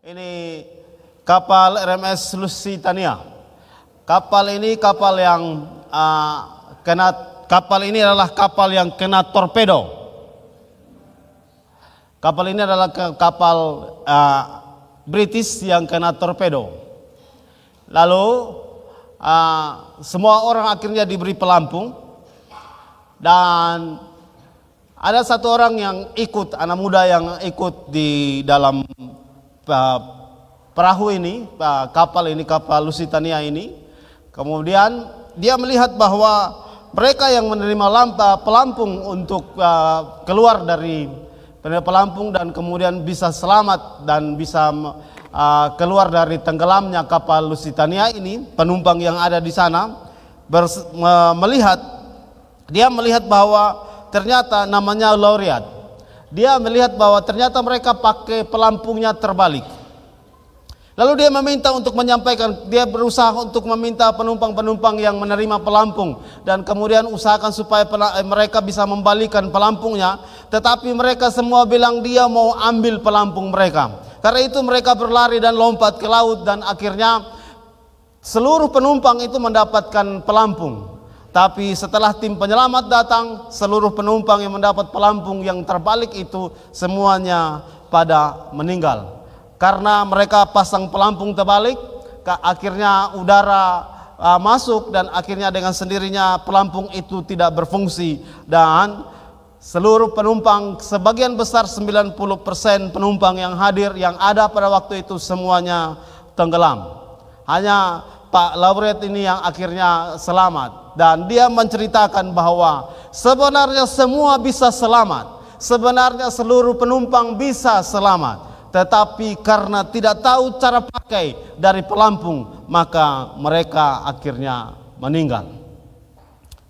Ini kapal RMS Lusitania. Kapal ini kapal yang adalah kapal yang kena torpedo. Kapal ini adalah kapal British yang kena torpedo. Lalu semua orang akhirnya diberi pelampung, dan ada satu orang yang ikut, anak muda yang ikut di dalam perahu ini, kapal Lusitania ini. Kemudian dia melihat bahwa mereka yang menerima pelampung untuk keluar dari pelampung dan kemudian bisa selamat dan bisa keluar dari tenggelamnya kapal Lusitania ini, penumpang yang ada di sana dia melihat bahwa ternyata namanya Laureat. Dia melihat bahwa ternyata mereka pakai pelampungnya terbalik. Lalu dia meminta untuk menyampaikan, dia berusaha untuk meminta penumpang-penumpang yang menerima pelampung dan kemudian usahakan supaya mereka bisa membalikan pelampungnya, tetapi mereka semua bilang dia mau ambil pelampung mereka. Karena itu mereka berlari dan lompat ke laut, dan akhirnya seluruh penumpang itu mendapatkan pelampung. Tapi setelah tim penyelamat datang, seluruh penumpang yang mendapat pelampung yang terbalik itu semuanya pada meninggal. Karena mereka pasang pelampung terbalik, akhirnya udara masuk dan akhirnya dengan sendirinya pelampung itu tidak berfungsi, dan seluruh penumpang, sebagian besar 90% penumpang yang hadir yang ada pada waktu itu semuanya tenggelam. Hanya Pak Laureat ini yang akhirnya selamat, dan dia menceritakan bahwa sebenarnya semua bisa selamat, sebenarnya seluruh penumpang bisa selamat. Tetapi karena tidak tahu cara pakai dari pelampung, maka mereka akhirnya meninggal.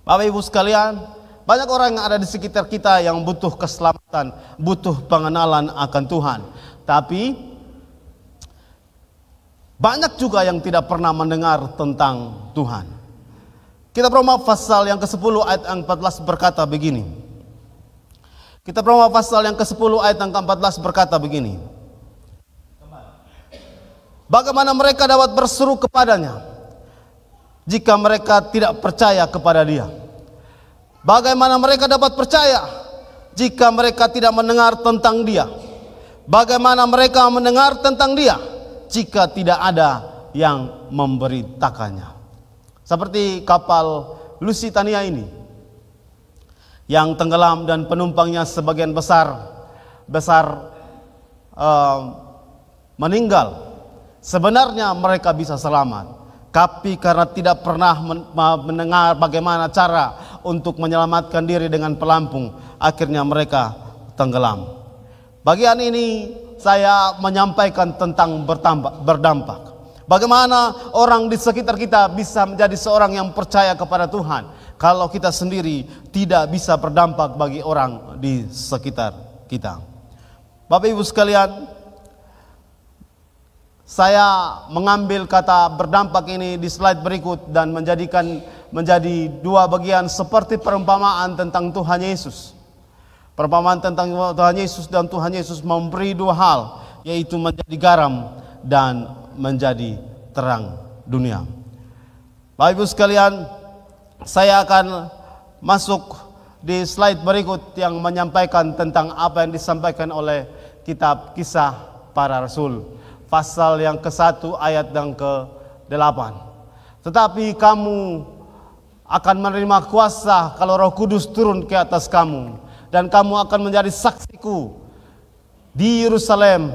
Bapak Ibu sekalian, banyak orang yang ada di sekitar kita yang butuh keselamatan, butuh pengenalan akan Tuhan. Tapi banyak juga yang tidak pernah mendengar tentang Tuhan. Kitab Roma pasal yang ke-10 ayat yang 14 berkata begini. Kitab Roma pasal yang ke-10 ayat yang ke-14 berkata begini. Bagaimana mereka dapat berseru kepadanya jika mereka tidak percaya kepada Dia? Bagaimana mereka dapat percaya jika mereka tidak mendengar tentang Dia? Bagaimana mereka mendengar tentang Dia jika tidak ada yang memberitakannya? Seperti kapal Lusitania ini yang tenggelam dan penumpangnya sebagian besar meninggal. Sebenarnya mereka bisa selamat, tapi karena tidak pernah mendengar bagaimana cara untuk menyelamatkan diri dengan pelampung, akhirnya mereka tenggelam. Bagian ini saya menyampaikan tentang berdampak. Bagaimana orang di sekitar kita bisa menjadi seorang yang percaya kepada Tuhan kalau kita sendiri tidak bisa berdampak bagi orang di sekitar kita. Bapak Ibu sekalian, saya mengambil kata berdampak ini di slide berikut dan menjadi dua bagian seperti perumpamaan tentang Tuhan Yesus. Perumpamaan tentang Tuhan Yesus, dan Tuhan Yesus memberi dua hal, yaitu menjadi garam dan menjadi terang dunia. Bapak Ibu sekalian, saya akan masuk di slide berikut yang menyampaikan tentang apa yang disampaikan oleh kitab Kisah Para Rasul. Pasal yang ke-1 ayat yang ke-8. Tetapi kamu akan menerima kuasa kalau Roh Kudus turun ke atas kamu, dan kamu akan menjadi saksiku di Yerusalem,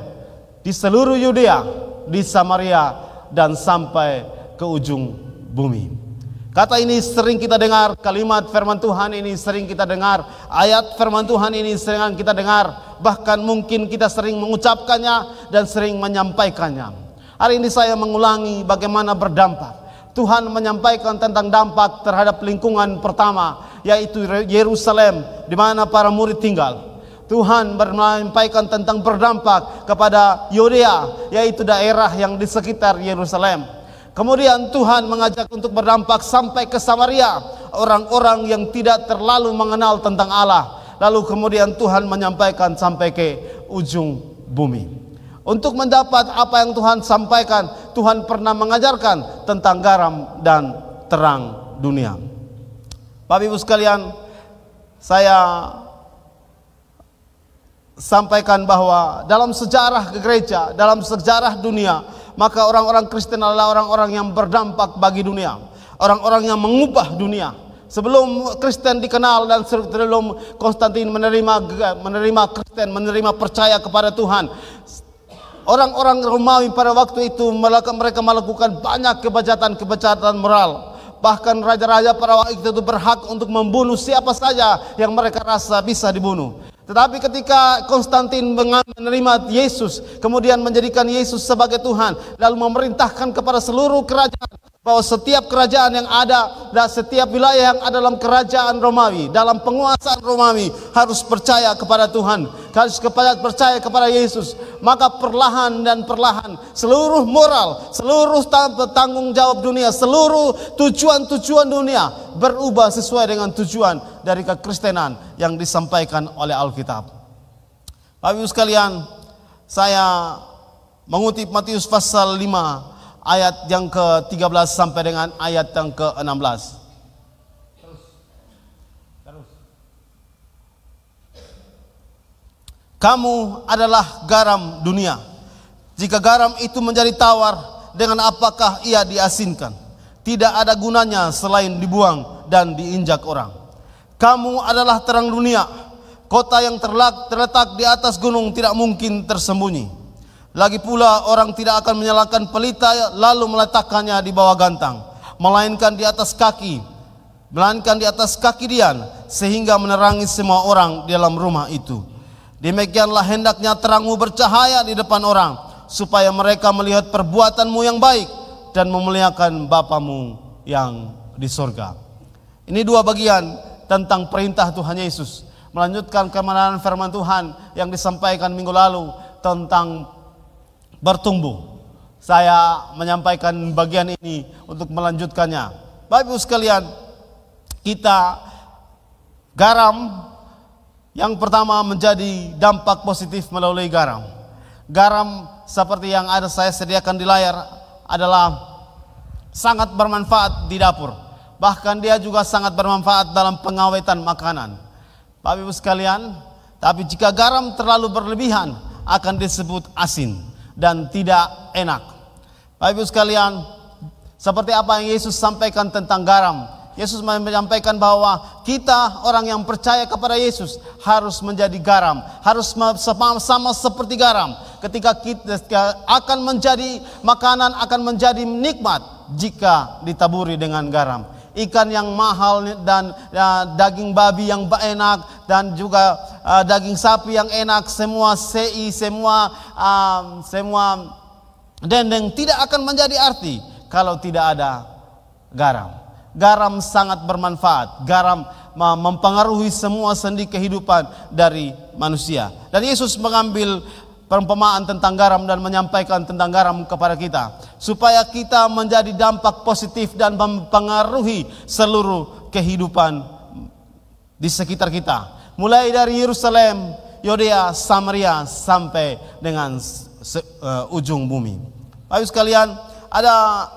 di seluruh Yudea, di Samaria, dan sampai ke ujung bumi. Kata ini sering kita dengar, kalimat firman Tuhan ini sering kita dengar, ayat firman Tuhan ini sering kita dengar, bahkan mungkin kita sering mengucapkannya dan sering menyampaikannya. Hari ini saya mengulangi bagaimana berdampak. Tuhan menyampaikan tentang dampak terhadap lingkungan pertama, yaitu Yerusalem, di mana para murid tinggal. Tuhan menyampaikan tentang berdampak kepada Yudea, yaitu daerah yang di sekitar Yerusalem. Kemudian Tuhan mengajak untuk berdampak sampai ke Samaria, orang-orang yang tidak terlalu mengenal tentang Allah. Lalu kemudian Tuhan menyampaikan sampai ke ujung bumi. Untuk mendapat apa yang Tuhan sampaikan, Tuhan pernah mengajarkan tentang garam dan terang dunia. Bapak Ibu sekalian, saya sampaikan bahwa dalam sejarah gereja, dalam sejarah dunia, maka orang-orang Kristen adalah orang-orang yang berdampak bagi dunia, orang-orang yang mengubah dunia. Sebelum Kristen dikenal dan sebelum Konstantin menerima Kristen, menerima percaya kepada Tuhan, orang-orang Romawi pada waktu itu mereka melakukan banyak kebejatan moral. Bahkan raja-raja pada waktu itu berhak untuk membunuh siapa saja yang mereka rasa bisa dibunuh. Tetapi ketika Konstantin menerima Yesus, kemudian menjadikan Yesus sebagai Tuhan, lalu memerintahkan kepada seluruh kerajaan bahwa setiap kerajaan yang ada dan setiap wilayah yang ada dalam kerajaan Romawi, dalam penguasaan Romawi, harus percaya kepada Tuhan, harus percaya kepada Yesus. Maka perlahan dan perlahan seluruh moral, seluruh tanggung jawab dunia, seluruh tujuan-tujuan dunia berubah sesuai dengan tujuan dari kekristenan yang disampaikan oleh Alkitab. Bapak Ibu sekalian, saya mengutip Matius pasal 5 ayat yang ke-13 sampai dengan ayat yang ke-16. Kamu adalah garam dunia. Jika garam itu menjadi tawar, dengan apakah ia diasinkan? Tidak ada gunanya selain dibuang dan diinjak orang. Kamu adalah terang dunia. Kota yang terletak di atas gunung tidak mungkin tersembunyi. Lagi pula orang tidak akan menyalakan pelita lalu meletakkannya di bawah gantang, melainkan di atas kaki dian, sehingga menerangi semua orang di dalam rumah itu. Demikianlah hendaknya terangmu bercahaya di depan orang, supaya mereka melihat perbuatanmu yang baik dan memuliakan Bapamu yang di sorga. Ini dua bagian tentang perintah Tuhan Yesus, melanjutkan kebenaran firman Tuhan yang disampaikan minggu lalu tentang bertumbuh. Saya menyampaikan bagian ini untuk melanjutkannya. Bapak Ibu sekalian, kita garam yang pertama menjadi dampak positif melalui garam. Garam seperti yang ada saya sediakan di layar adalah sangat bermanfaat di dapur. Bahkan dia juga sangat bermanfaat dalam pengawetan makanan. Bapak Ibu sekalian, tapi jika garam terlalu berlebihan akan disebut asin dan tidak enak. Bapak Ibu sekalian, seperti apa yang Yesus sampaikan tentang garam. Yesus menyampaikan bahwa kita orang yang percaya kepada Yesus harus menjadi garam, harus sama seperti garam. Ketika kita akan menjadi makanan, akan menjadi nikmat jika ditaburi dengan garam. Ikan yang mahal dan daging babi yang enak dan juga daging sapi yang enak, semua semua dendeng tidak akan menjadi arti kalau tidak ada garam. Garam sangat bermanfaat. Garam mempengaruhi semua sendi kehidupan dari manusia. Dan Yesus mengambil perumpamaan tentang garam dan menyampaikan tentang garam kepada kita, supaya kita menjadi dampak positif dan mempengaruhi seluruh kehidupan di sekitar kita. Mulai dari Yerusalem, Yudea, Samaria sampai dengan ujung bumi. Bapak sekalian, ada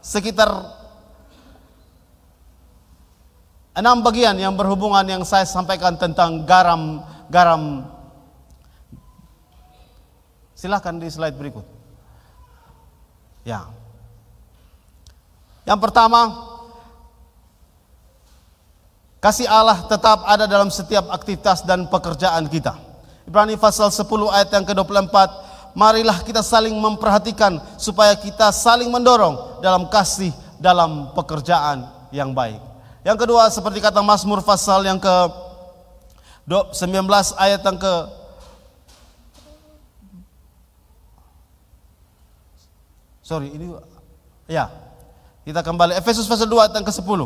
sekitar 6 bagian yang berhubungan yang saya sampaikan tentang garam. Silahkan di slide berikut. Ya. Yang pertama, kasih Allah tetap ada dalam setiap aktivitas dan pekerjaan kita. Ibrani pasal 10 ayat yang ke-24, marilah kita saling memperhatikan supaya kita saling mendorong dalam kasih dalam pekerjaan yang baik. Yang kedua, seperti kata Mazmur pasal yang ke-19 ayat yang kita kembali Efesus pasal 2 ayat yang ke-10.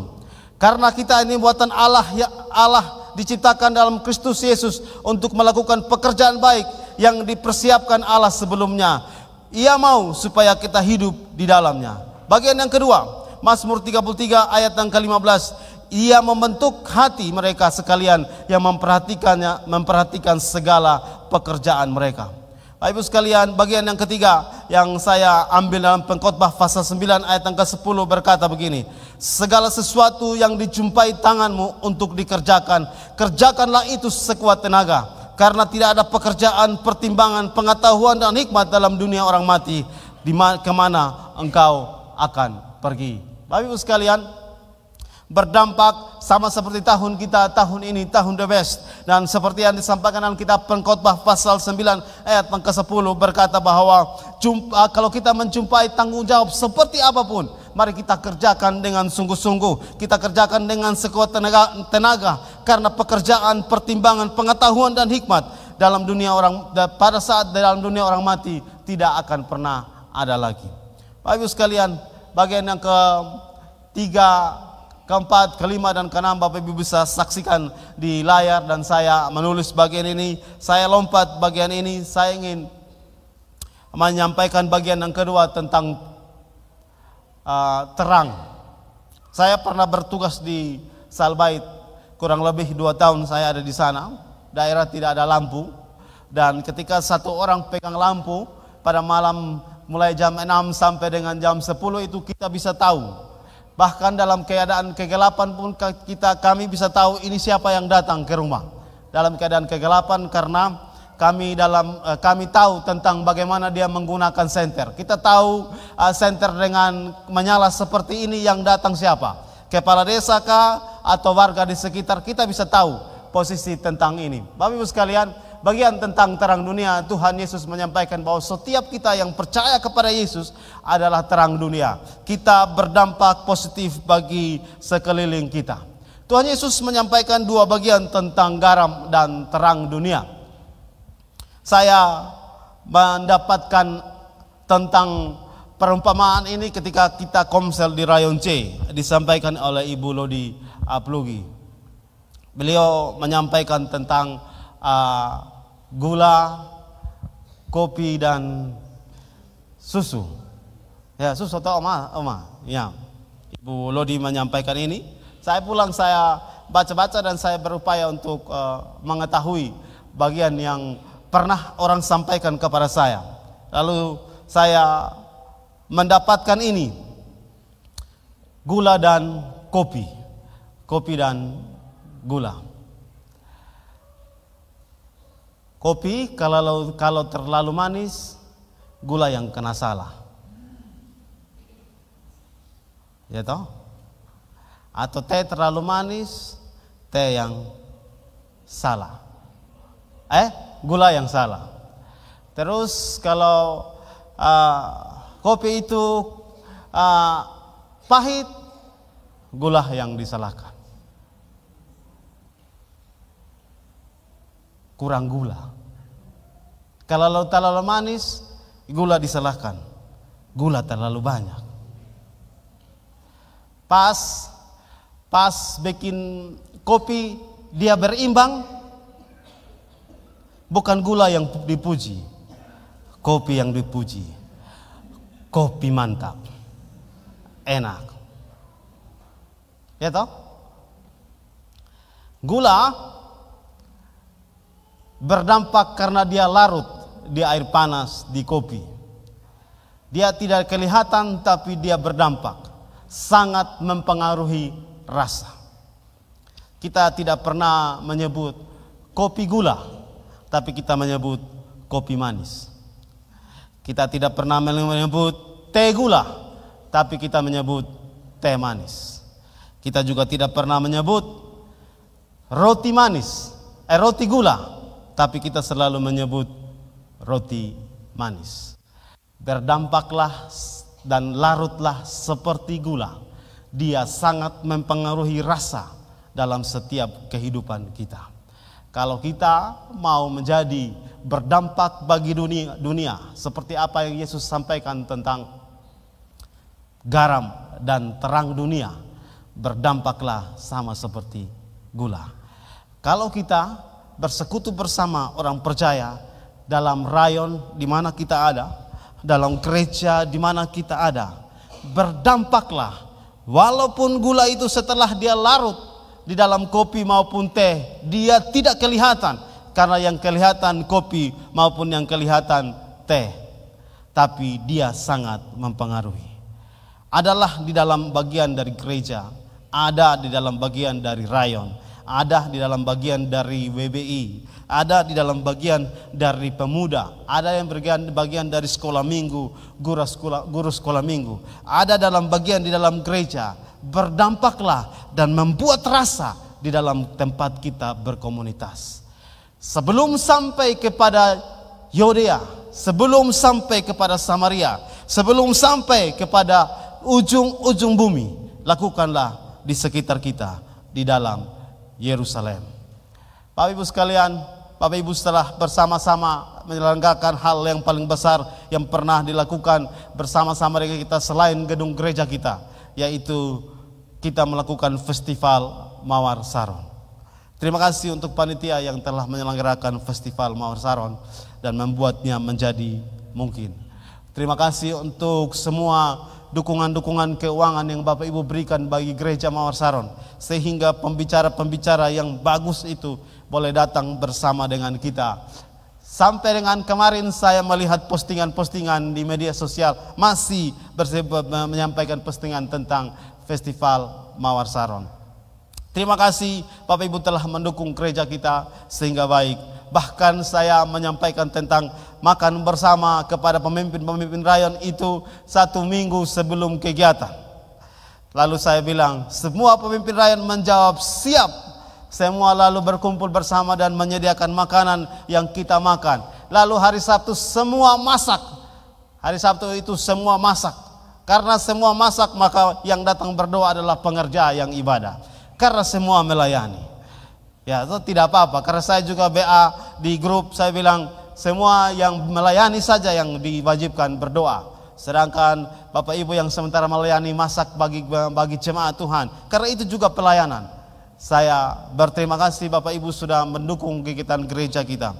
Karena kita ini buatan Allah, ya Allah diciptakan dalam Kristus Yesus untuk melakukan pekerjaan baik yang dipersiapkan Allah sebelumnya. Ia mau supaya kita hidup di dalamnya. Bagian yang kedua, Mazmur 33 ayat yang ke-15, ia membentuk hati mereka sekalian yang memperhatikan segala pekerjaan mereka. Bapak Ibu sekalian, bagian yang ketiga yang saya ambil dalam Pengkhotbah pasal 9 ayat yang ke-10 berkata begini, segala sesuatu yang dijumpai tanganmu untuk dikerjakan, kerjakanlah itu sekuat tenaga, karena tidak ada pekerjaan, pertimbangan, pengetahuan dan hikmat dalam dunia orang mati, kemana engkau akan pergi. Bapak Ibu sekalian, berdampak sama seperti tahun kita tahun ini, tahun the best. Dan seperti yang disampaikan dalam kitab Pengkhotbah pasal 9 ayat yang ke-10 berkata bahwa kalau kita menjumpai tanggung jawab seperti apapun, mari kita kerjakan dengan sungguh-sungguh, kita kerjakan dengan sekuat tenaga, karena pekerjaan, pertimbangan, pengetahuan dan hikmat dalam dunia orang, pada saat dalam dunia orang mati tidak akan pernah ada lagi. Bapak Ibu sekalian, bagian yang ketiga, keempat, kelima, dan keenam Bapak Ibu bisa saksikan di layar, dan saya menulis bagian ini, saya lompat bagian ini, saya ingin menyampaikan bagian yang kedua tentang terang. Saya pernah bertugas di Salbait, kurang lebih 2 tahun saya ada di sana, daerah tidak ada lampu, dan ketika satu orang pegang lampu pada malam mulai jam 6 sampai dengan jam 10 itu kita bisa tahu. Bahkan dalam keadaan kegelapan pun kami bisa tahu ini siapa yang datang ke rumah. Dalam keadaan kegelapan, karena kami tahu tentang bagaimana dia menggunakan senter. Kita tahu senter dengan menyala seperti ini yang datang siapa. Kepala desa kah atau warga di sekitar, kita bisa tahu posisi tentang ini. Bapak Ibu sekalian, bagian tentang terang dunia, Tuhan Yesus menyampaikan bahwa setiap kita yang percaya kepada Yesus adalah terang dunia. Kita berdampak positif bagi sekeliling kita. Tuhan Yesus menyampaikan 2 bagian tentang garam dan terang dunia. Saya mendapatkan tentang perumpamaan ini ketika kita komsel di Rayon C, disampaikan oleh Ibu Lodi Aplugi. Beliau menyampaikan tentang gula, kopi, dan susu. Ya, susu atau oma. Ya, Ibu Lodi menyampaikan ini. Saya pulang, saya baca-baca dan saya berupaya untuk mengetahui bagian yang pernah orang sampaikan kepada saya. Lalu saya mendapatkan ini, gula dan kopi, kopi dan gula. Kopi kalau terlalu manis, gula yang kena salah, ya toh? Atau teh terlalu manis, teh yang salah, gula yang salah. Terus kalau kopi itu pahit, gula yang disalahkan. Kurang gula. Kalau terlalu manis, gula disalahkan. Gula terlalu banyak. Pas bikin kopi dia berimbang, bukan gula yang dipuji, kopi yang dipuji. Kopi mantap, enak, ya toh? Gula berdampak karena dia larut di air panas di kopi. Dia tidak kelihatan tapi dia berdampak, sangat mempengaruhi rasa. Kita tidak pernah menyebut kopi gula, tapi kita menyebut kopi manis. Kita tidak pernah menyebut teh gula, tapi kita menyebut teh manis. Kita juga tidak pernah menyebut roti manis, roti gula, tapi kita selalu menyebut roti manis. Berdampaklah dan larutlah seperti gula. Dia sangat mempengaruhi rasa dalam setiap kehidupan kita. Kalau kita mau menjadi berdampak bagi dunia seperti apa yang Yesus sampaikan tentang garam dan terang dunia, berdampaklah sama seperti gula. Kalau kita bersekutu bersama orang percaya dalam rayon di mana kita ada, dalam gereja di mana kita ada, berdampaklah. Walaupun gula itu setelah dia larut di dalam kopi maupun teh, dia tidak kelihatan karena yang kelihatan kopi maupun yang kelihatan teh, tapi dia sangat mempengaruhi. Adalah di dalam bagian dari gereja, ada di dalam bagian dari rayon, ada di dalam bagian dari WBI, ada di dalam bagian dari pemuda, ada yang bagian dari sekolah minggu, guru sekolah minggu, ada dalam bagian di dalam gereja. Berdampaklah dan membuat rasa di dalam tempat kita berkomunitas. Sebelum sampai kepada Yudea, sebelum sampai kepada Samaria, sebelum sampai kepada ujung-ujung bumi, lakukanlah di sekitar kita, di dalam Yerusalem. Bapak Ibu sekalian, Bapak Ibu setelah bersama-sama menyelenggarakan hal yang paling besar yang pernah dilakukan bersama-sama dengan kita selain gedung gereja kita, yaitu kita melakukan festival Mawar Saron. Terima kasih untuk panitia yang telah menyelenggarakan festival Mawar Saron dan membuatnya menjadi mungkin. Terima kasih untuk semua dukungan-dukungan keuangan yang Bapak Ibu berikan bagi gereja Mawar Saron, sehingga pembicara-pembicara yang bagus itu boleh datang bersama dengan kita. Sampai dengan kemarin saya melihat postingan-postingan di media sosial masih menyampaikan postingan tentang festival Mawar Saron. Terima kasih Bapak Ibu telah mendukung gereja kita sehingga baik. Bahkan saya menyampaikan tentang makan bersama kepada pemimpin-pemimpin rayon itu 1 minggu sebelum kegiatan. Lalu saya bilang, semua pemimpin rayon menjawab siap. Semua lalu berkumpul bersama dan menyediakan makanan yang kita makan. Lalu hari Sabtu semua masak. Hari Sabtu itu semua masak. Karena semua masak, maka yang datang berdoa adalah pengerja yang ibadah. Karena semua melayani. Ya, itu tidak apa-apa. Karena saya juga BA di grup, saya bilang semua yang melayani saja yang diwajibkan berdoa. Sedangkan Bapak Ibu yang sementara melayani masak bagi jemaat Tuhan. Karena itu juga pelayanan. Saya berterima kasih Bapak Ibu sudah mendukung kegiatan gereja kita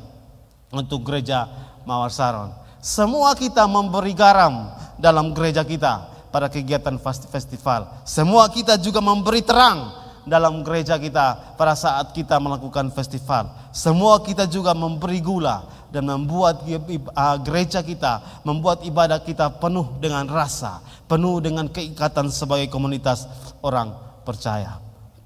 untuk gereja Mawar Saron. Semua kita memberi garam dalam gereja kita pada kegiatan festival. Semua kita juga memberi terang dalam gereja kita pada saat kita melakukan festival. Semua kita juga memberi gula dan membuat gereja kita, membuat ibadah kita penuh dengan rasa, penuh dengan keikatan sebagai komunitas orang percaya.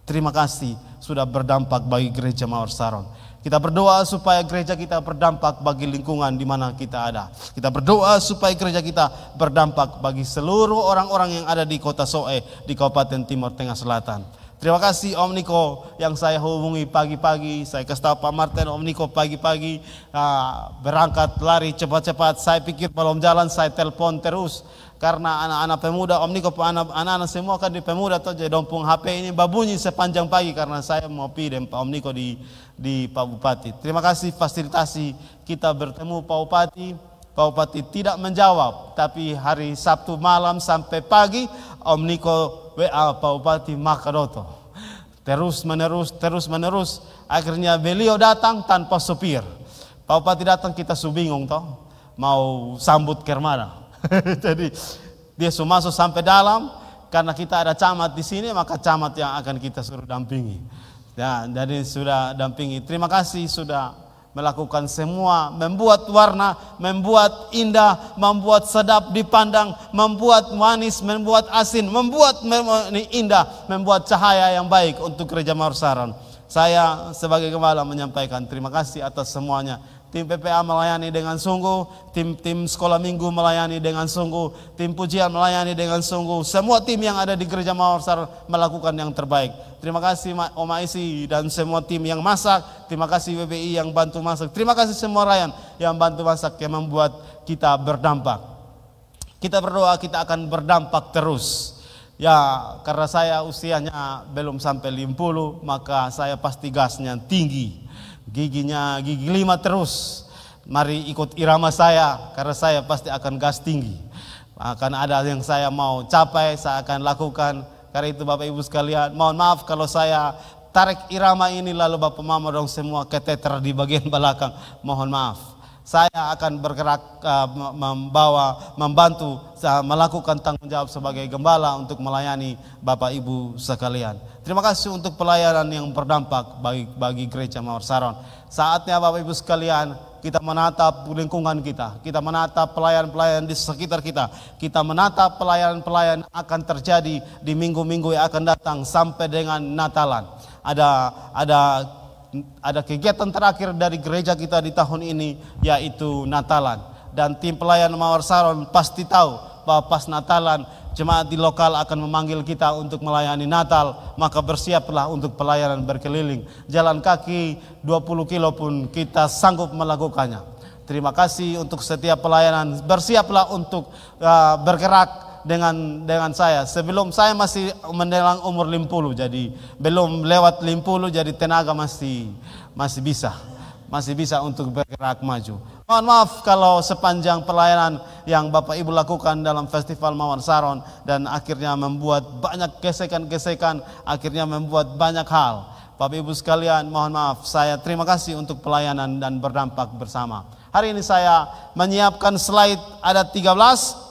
Terima kasih sudah berdampak bagi gereja Mawar Saron. Kita berdoa supaya gereja kita berdampak bagi lingkungan di mana kita ada. Kita berdoa supaya gereja kita berdampak bagi seluruh orang-orang yang ada di kota Soe, di Kabupaten Timur Tengah Selatan. Terima kasih Om Niko yang saya hubungi pagi-pagi. Saya kasih tahu Pak Martin, Om Niko pagi-pagi berangkat lari cepat-cepat. Saya pikir belum jalan, saya telepon terus. Karena anak-anak pemuda, Om Niko, anak-anak semua kan di pemuda tuh jadi dompung HP ini babunyi sepanjang pagi karena saya mau pindah Pak Om Niko di Pak Bupati. Terima kasih fasilitasi kita bertemu Pak Bupati. Pak Bupati tidak menjawab, tapi hari Sabtu malam sampai pagi Om Niko WA Pak Bupati Makadoto. Terus menerus. Akhirnya beliau datang tanpa sopir. Pak Bupati datang, kita bingung toh mau sambut ke mana. Jadi dia sudah masuk sampai dalam. Karena kita ada camat di sini, maka camat yang akan kita suruh dampingi. Ya, jadi sudah dampingi. Terima kasih sudah melakukan semua, membuat warna, membuat indah, membuat sedap dipandang, membuat manis, membuat asin, membuat indah, membuat cahaya yang baik untuk gereja Mawar Saron. Saya sebagai gembala menyampaikan terima kasih atas semuanya. Tim PPA melayani dengan sungguh, tim sekolah minggu melayani dengan sungguh, tim pujian melayani dengan sungguh. Semua tim yang ada di gereja Mawar Saron melakukan yang terbaik. Terima kasih Om Aisi dan semua tim yang masak. Terima kasih WBI yang bantu masak. Terima kasih semua rakyat yang bantu masak, yang membuat kita berdampak. Kita berdoa kita akan berdampak terus. Ya, karena saya usianya belum sampai 50, maka saya pasti gasnya tinggi. Giginya gigi 5 terus. Mari ikut irama saya, karena saya pasti akan gas tinggi. Akan ada yang saya mau capai, saya akan lakukan. Karena itu Bapak Ibu sekalian, mohon maaf kalau saya tarik irama ini lalu Bapak Mama dong semua keteter di bagian belakang. Mohon maaf. Saya akan bergerak membantu melakukan tanggung jawab sebagai gembala untuk melayani Bapak Ibu sekalian. Terima kasih untuk pelayanan yang berdampak bagi gereja Mawar Saron. Saatnya Bapak Ibu sekalian, kita menatap lingkungan kita menatap pelayan-pelayan di sekitar kita menatap pelayan-pelayan akan terjadi di minggu-minggu yang akan datang sampai dengan Natalan. Ada kegiatan terakhir dari gereja kita di tahun ini, yaitu Natalan. Dan tim pelayan Mawar Saron pasti tahu bahwa pas Natalan jemaat di lokal akan memanggil kita untuk melayani Natal. Maka bersiaplah untuk pelayanan berkeliling. Jalan kaki 20 kilo pun kita sanggup melakukannya. Terima kasih untuk setiap pelayanan. Bersiaplah untuk bergerak dengan saya. Sebelum saya masih menjelang umur 50, jadi belum lewat 50, jadi tenaga masih bisa untuk bergerak maju. Mohon maaf kalau sepanjang pelayanan yang Bapak Ibu lakukan dalam Festival Mawar Saron dan akhirnya membuat banyak gesekan-gesekan, akhirnya membuat banyak hal. Bapak Ibu sekalian, mohon maaf. Saya terima kasih untuk pelayanan dan berdampak bersama. Hari ini saya menyiapkan slide ada 13.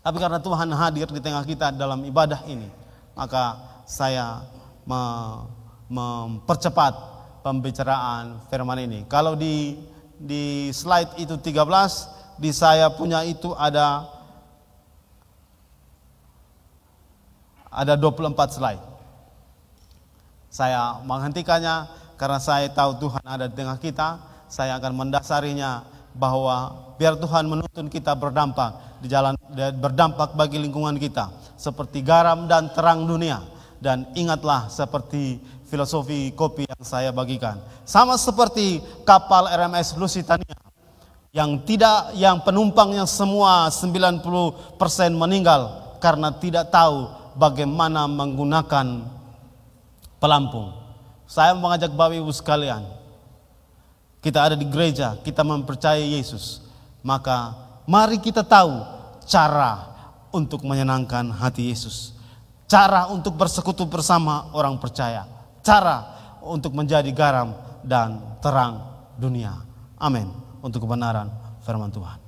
Tapi karena Tuhan hadir di tengah kita dalam ibadah ini, maka saya mempercepat pembicaraan firman ini. Kalau di slide itu 13, di saya punya itu ada 24 slide. Saya menghentikannya karena saya tahu Tuhan ada di tengah kita. Saya akan mendasarinya bahwa biar Tuhan menuntun kita berdampak di jalan, berdampak bagi lingkungan kita seperti garam dan terang dunia. Dan ingatlah seperti filosofi kopi yang saya bagikan, sama seperti kapal RMS Lusitania yang penumpangnya semua 90% meninggal karena tidak tahu bagaimana menggunakan pelampung. Saya mengajak Bapak Ibu sekalian, kita ada di gereja, kita mempercayai Yesus, maka mari kita tahu cara untuk menyenangkan hati Yesus, cara untuk bersekutu bersama orang percaya, cara untuk menjadi garam dan terang dunia. Amin. Untuk kebenaran firman Tuhan.